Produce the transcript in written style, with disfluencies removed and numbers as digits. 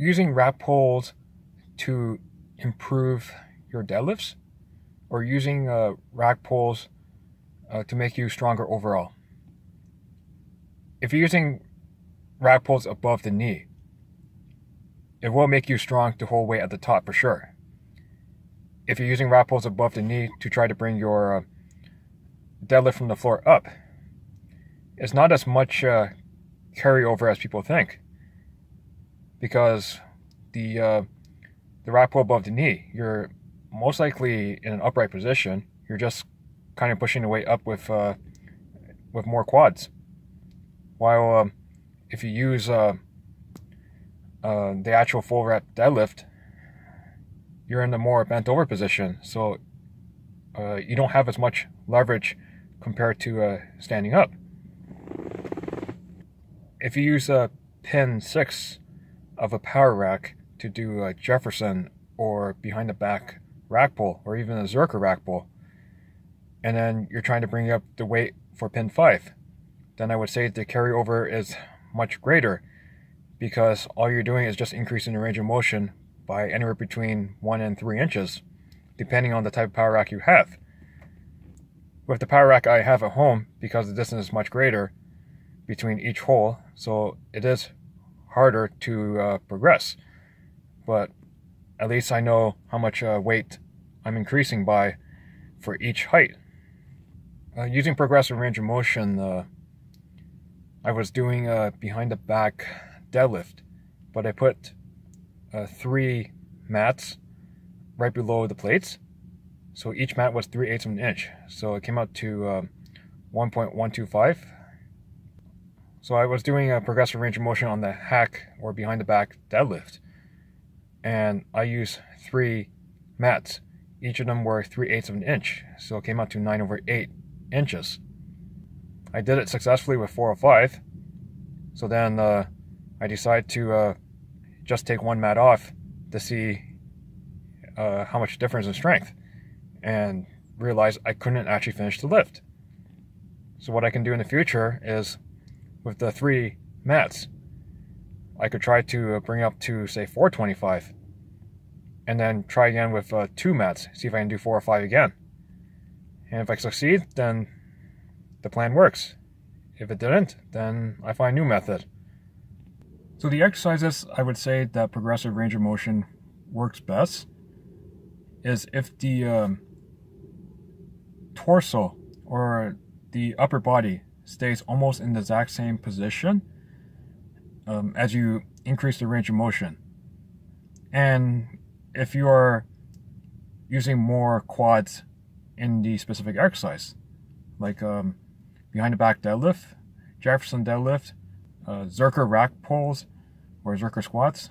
using rack pulls to improve your deadlifts, or using rack pulls to make you stronger overall? If you're using rack pulls above the knee, it will make you strong to hold weight at the top for sure. If you're using rack pulls above the knee to try to bring your deadlift from the floor up, it's not as much carryover as people think, because the rack pull above the knee, you're most likely in an upright position. You're just kind of pushing the weight up with more quads. While if you use the actual full rep deadlift, you're in the more bent over position, so you don't have as much leverage compared to standing up. If you use pin 6 of a power rack to do a Jefferson or behind the back rack pull, or even a zercher rack pull, and then you're trying to bring up the weight for pin 5, then I would say the carryover is much greater, because all you're doing is just increasing the range of motion by anywhere between 1 and 3 inches, depending on the type of power rack you have. With the power rack I have at home, because the distance is much greater between each hole, so it is harder to progress. But at least I know how much weight I'm increasing by for each height. Using progressive range of motion, I was doing a behind the back deadlift, but I put 3 mats right below the plates. So each mat was 3/8 of an inch. So it came out to 1.125. So I was doing a progressive range of motion on the hack or behind the back deadlift. And I used 3 mats. Each of them were 3/8 of an inch. So it came out to 9/8 inches. I did it successfully with 405. So then I decided to just take 1 mat off to see how much difference in strength, and realized I couldn't actually finish the lift. So what I can do in the future is, with the 3 mats, I could try to bring up to, say, 425, and then try again with 2 mats, see if I can do 4 or 5 again. And if I succeed, then the plan works. If it didn't, then I find a new method. So the exercises I would say that progressive range of motion works best is if the torso or the upper body stays almost in the exact same position as you increase the range of motion. And if you are using more quads in the specific exercise, like behind the back deadlift, Jefferson deadlift, zercher rack pulls, or zercher squats,